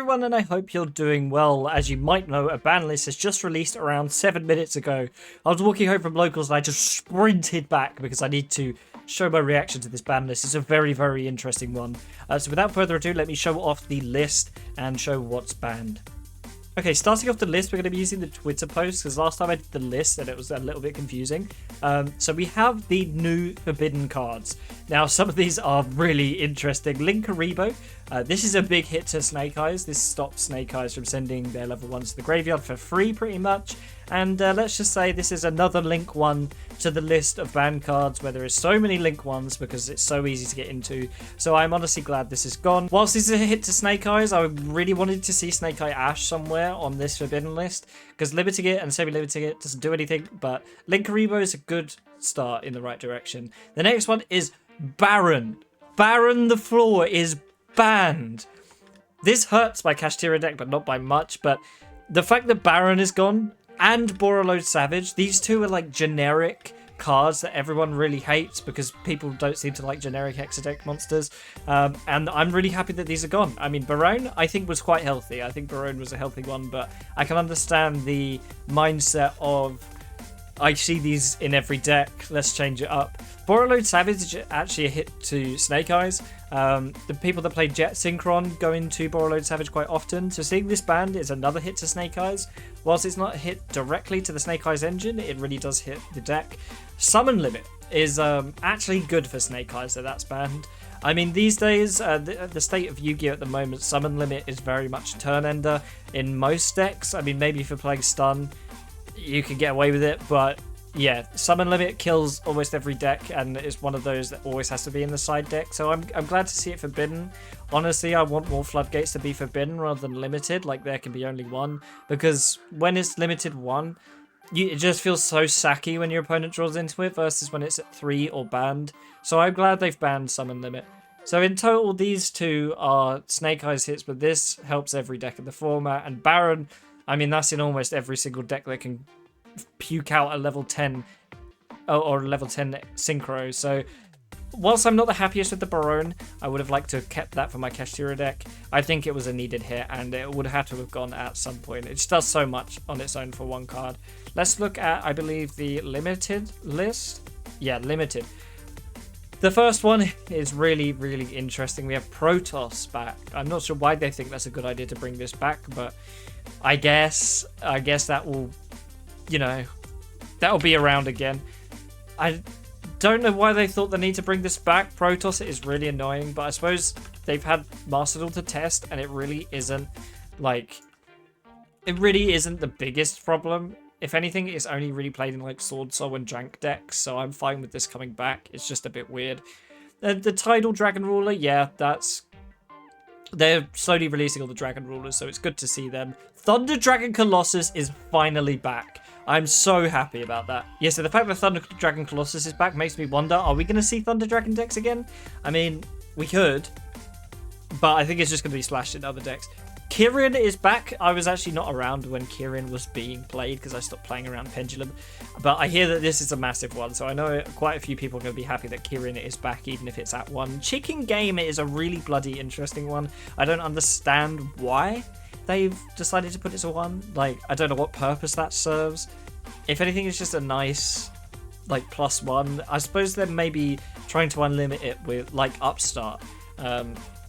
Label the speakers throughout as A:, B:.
A: everyone, and I hope you're doing well. As you might know, a ban list has just released around 7 minutes ago. I was walking home from locals and I just sprinted back because I need to show my reaction to this ban list. It's a very, very interesting one. So without further ado, let me show off the list and show what's banned. Okay, starting off the list, we're going to be using the Twitter post because last time I did the list and it was a little bit confusing. So we have the new forbidden cards. Now, some of these are really interesting. Linkaribo. This is a big hit to Snake Eyes. This stops Snake Eyes from sending their level 1s to the graveyard for free, pretty much. And let's just say this is another Link 1 to the list of banned cards where there is so many Link 1s because it's so easy to get into. So I'm honestly glad this is gone. Whilst this is a hit to Snake Eyes, I really wanted to see Snake Eye Ash somewhere on this forbidden list because limiting it and semi-limiting it doesn't do anything, but Linkaribo is a good start in the right direction. The next one is Baron. Baron the Floor is banned. This hurts my Kashtira deck, but not by much, but the fact that Baron is gone and Borreload Savage, these two are like generic cards that everyone really hates because people don't seem to like generic Hexadeck monsters. And I'm really happy that these are gone. I mean, Barone, I think, was quite healthy. I think Barone was a healthy one, but I can understand the mindset of, I see these in every deck, let's change it up. Borreload Savage is actually a hit to Snake Eyes. The people that play Jet Synchron go into Borreload Savage quite often, so seeing this banned is another hit to Snake Eyes. Whilst it's not hit directly to the Snake Eyes engine, it really does hit the deck. Summon Limit is actually good for Snake Eyes, so that's banned. I mean, these days, the state of Yu-Gi-Oh! At the moment, Summon Limit is very much turn ender in most decks. I mean, maybe if you're playing Stun, you can get away with it, but yeah, Summon Limit kills almost every deck and it's one of those that always has to be in the side deck, so I'm glad to see it forbidden. Honestly, I want more Floodgates to be forbidden rather than limited, like there can be only one, because when it's limited 1, it just feels so sacky when your opponent draws into it versus when it's at 3 or banned, so I'm glad they've banned Summon Limit. So in total, these two are Snake Eyes hits, but this helps every deck in the format, and Baron, I mean, that's in almost every single deck that can puke out a level 10 or level 10 synchro. So whilst I'm not the happiest with the Barone, I would have liked to have kept that for my Kashtira deck. I think it was a needed hit and it would have to have gone at some point. It just does so much on its own for one card. Let's look at, I believe, the limited list. Yeah, limited. The first one is really, really interesting. We have Protoss back. I'm not sure why they think that's a good idea to bring this back, but I guess that will, you know, that'll be around again. I don't know why they thought the need to bring this back. Protoss is really annoying, but I suppose they've had Master Duel to test, and it really isn't the biggest problem. If anything, it's only really played in like Sword Soul and Jank decks, so I'm fine with this coming back. It's just a bit weird. The Tidal Dragon Ruler, yeah, they're slowly releasing all the Dragon Rulers, so it's good to see them. Thunder Dragon Colossus is finally back. I'm so happy about that. Yeah, so the fact that Thunder Dragon Colossus is back makes me wonder, are we going to see Thunder Dragon decks again? I mean, we could, but I think it's just going to be splashed in other decks. Kirin is back. I was actually not around when Kirin was being played because I stopped playing around Pendulum. But I hear that this is a massive one, so I know quite a few people are going to be happy that Kirin is back, even if it's at 1. Chicken Game is a really bloody interesting one. I don't understand why they've decided to put it to 1. Like, I don't know what purpose that serves. If anything, it's just a nice, like, +1. I suppose they're maybe trying to unlimit it with, like, Upstart.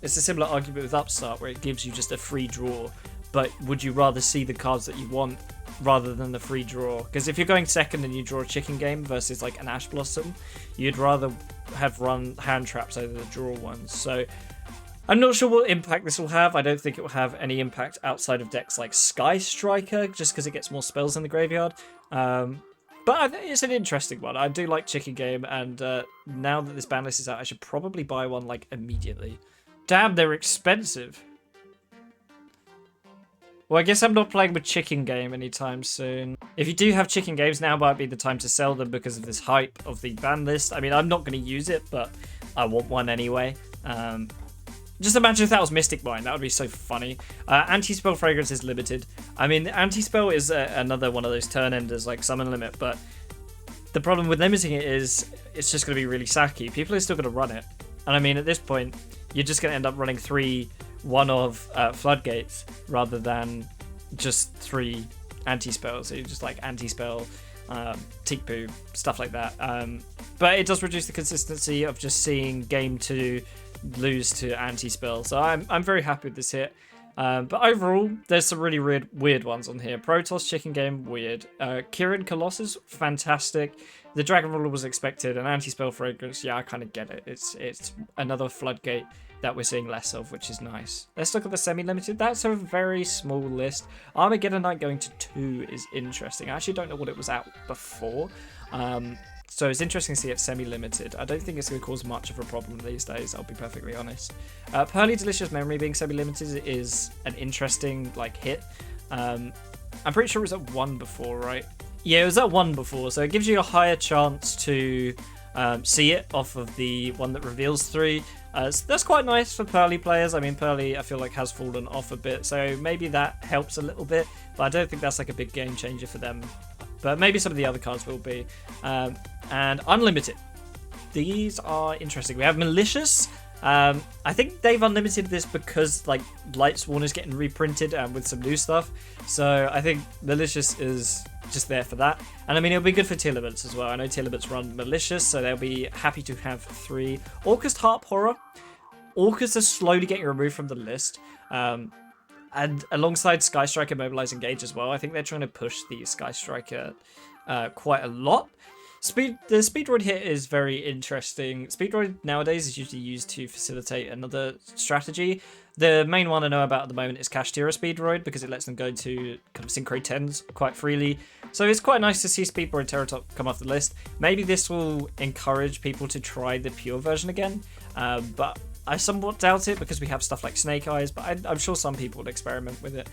A: It's a similar argument with Upstart where it gives you just a free draw, but would you rather see the cards that you want rather than the free draw? Because if you're going second and you draw a Chicken Game versus like an Ash Blossom, you'd rather have run hand traps over the draw ones. So I'm not sure what impact this will have. I don't think it will have any impact outside of decks like Sky Striker, just because it gets more spells in the graveyard. But it's an interesting one. I do like Chicken Game, and now that this ban list is out, I should probably buy one like immediately. Damn, they're expensive. Well, I guess I'm not playing with Chicken Game anytime soon. If you do have Chicken Games, now might be the time to sell them because of this hype of the ban list. I mean, I'm not going to use it, but I want one anyway. Just imagine if that was Mystic Mine. That would be so funny. Anti-Spell Fragrance is limited. I mean, Anti-Spell is another one of those turn enders like Summon Limit, but the problem with limiting it is it's just going to be really sacky. People are still going to run it. And I mean, at this point, you're just going to end up running 3 one of Floodgates rather than just 3 anti-spells. So you just like anti-spell, Tikpu, stuff like that. But it does reduce the consistency of just seeing game 2 lose to anti-spell. So I'm very happy with this hit. But overall, there's some really weird ones on here. Protoss, Chicken Game, weird. Kirin Colossus, fantastic. The Dragon Ruler was expected. An anti-spell fragrance, yeah, I kind of get it. It's another Floodgate that we're seeing less of, which is nice. Let's look at the semi-limited. That's a very small list. Armageddon Knight going to 2 is interesting. I actually don't know what it was at before. So it's interesting to see it semi-limited. I don't think it's going to cause much of a problem these days, I'll be perfectly honest. Pearly Delicious Memory being semi-limited is an interesting hit. I'm pretty sure it was at 1 before, right? Yeah, it was at 1 before, so it gives you a higher chance to see it off of the one that reveals 3. So that's quite nice for Pearly players. I mean, Pearly, I feel like, has fallen off a bit, so maybe that helps a little bit, but I don't think that's like a big game changer for them. But maybe some of the other cards will be. And Unlimited. These are interesting. We have Malicious. I think they've unlimited this because Lightsworn is getting reprinted with some new stuff. So I think Malicious is just there for that. And I mean, it'll be good for Tilibits as well. I know Tilibits run Malicious, so they'll be happy to have 3. Orcust Harp Horror. Orcust are slowly getting removed from the list. And alongside Sky Striker, Mobilize, Engage as well. I think they're trying to push the Sky Striker quite a lot. The Speed Droid hit is very interesting. Speed Droid nowadays is usually used to facilitate another strategy. The main one I know about at the moment is Kashtira Speed Droid because it lets them go to kind of Synchro 10s quite freely. So it's quite nice to see Speed Droid Teratop come off the list. Maybe this will encourage people to try the pure version again, but I somewhat doubt it because we have stuff like Snake Eyes, but I'm sure some people would experiment with it.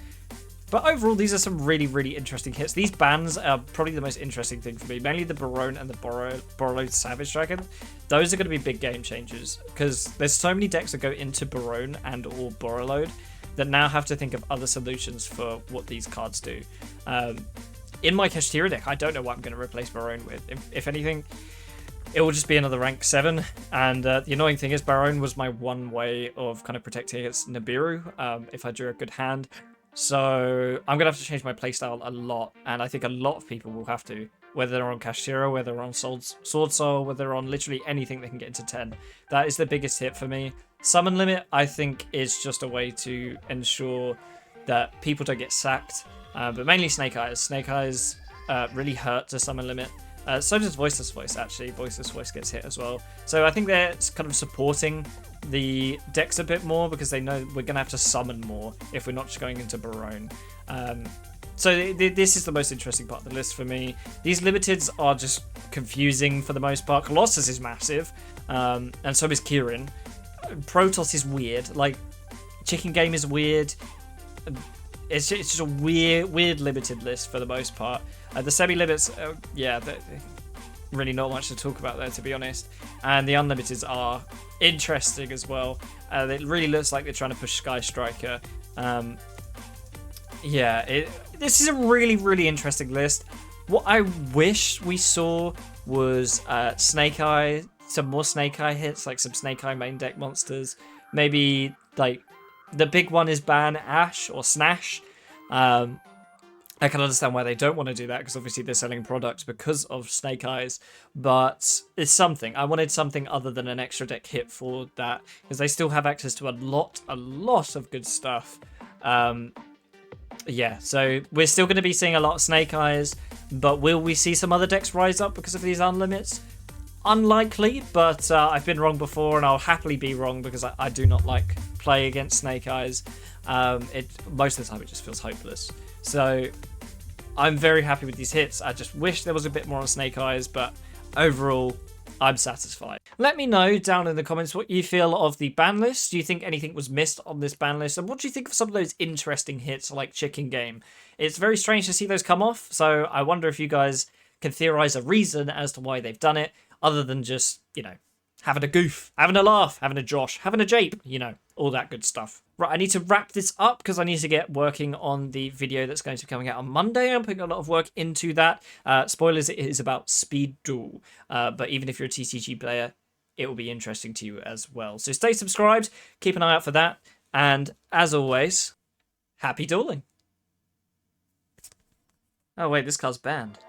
A: But overall, these are some really interesting hits. These bans are probably the most interesting thing for me. Mainly the Barone and the Borreload Savage Dragon. Those are going to be big game changers because there's so many decks that go into Barone and or Borreload that now have to think of other solutions for what these cards do. In my Kashtira deck, I don't know what I'm going to replace Barone with. If anything, it will just be another rank 7. And the annoying thing is Barone was my one way of kind of protecting against Nibiru if I drew a good hand. So I'm going to have to change my playstyle a lot, and I think a lot of people will have to, whether they're on Kashtira, whether they're on Sword Soul, whether they're on literally anything that can get into 10. That is the biggest hit for me. Summon Limit, I think, is just a way to ensure that people don't get sacked, but mainly Snake Eyes. Snake Eyes really hurt to Summon Limit. So does Voiceless Voice, actually. Voiceless Voice gets hit as well. So I think they're kind of supporting the decks a bit more because they know we're going to have to summon more if we're not just going into Barone. So this is the most interesting part of the list for me. These limiteds are just confusing for the most part. Colossus is massive, and so is Kirin. Protoss is weird. Chicken Game is weird. It's just a weird limited list for the most part. The semi-limits, yeah, really not much to talk about there, to be honest. And the unlimiteds are interesting as well. It really looks like they're trying to push Sky Striker. Yeah, this is a really interesting list. What I wish we saw was Snake Eye, some more Snake Eye hits, like some Snake Eye main deck monsters. Maybe the big one is ban Ash or Snash. I can understand why they don't want to do that because obviously they're selling products because of Snake Eyes, but it's something. I wanted something other than an extra deck hit for that because they still have access to a lot of good stuff. Yeah, so we're still going to be seeing a lot of Snake Eyes, but will we see some other decks rise up because of these unlimits? Unlikely, but I've been wrong before and I'll happily be wrong because I do not like play against Snake Eyes. Most of the time it just feels hopeless. So I'm very happy with these hits. I just wish there was a bit more on Snake Eyes, but overall, I'm satisfied. Let me know down in the comments what you feel of the ban list. Do you think anything was missed on this ban list? And what do you think of some of those interesting hits like Chicken Game? It's very strange to see those come off, so I wonder if you guys can theorize a reason as to why they've done it, other than just, having a goof, having a laugh, having a josh, having a jape, all that good stuff. Right, I need to wrap this up because I need to get working on the video that's going to be coming out on Monday. I'm putting a lot of work into that. Spoilers, it is about Speed Duel. But even if you're a TCG player, it will be interesting to you as well. So stay subscribed, keep an eye out for that. And as always, happy dueling. Oh wait, this card's banned.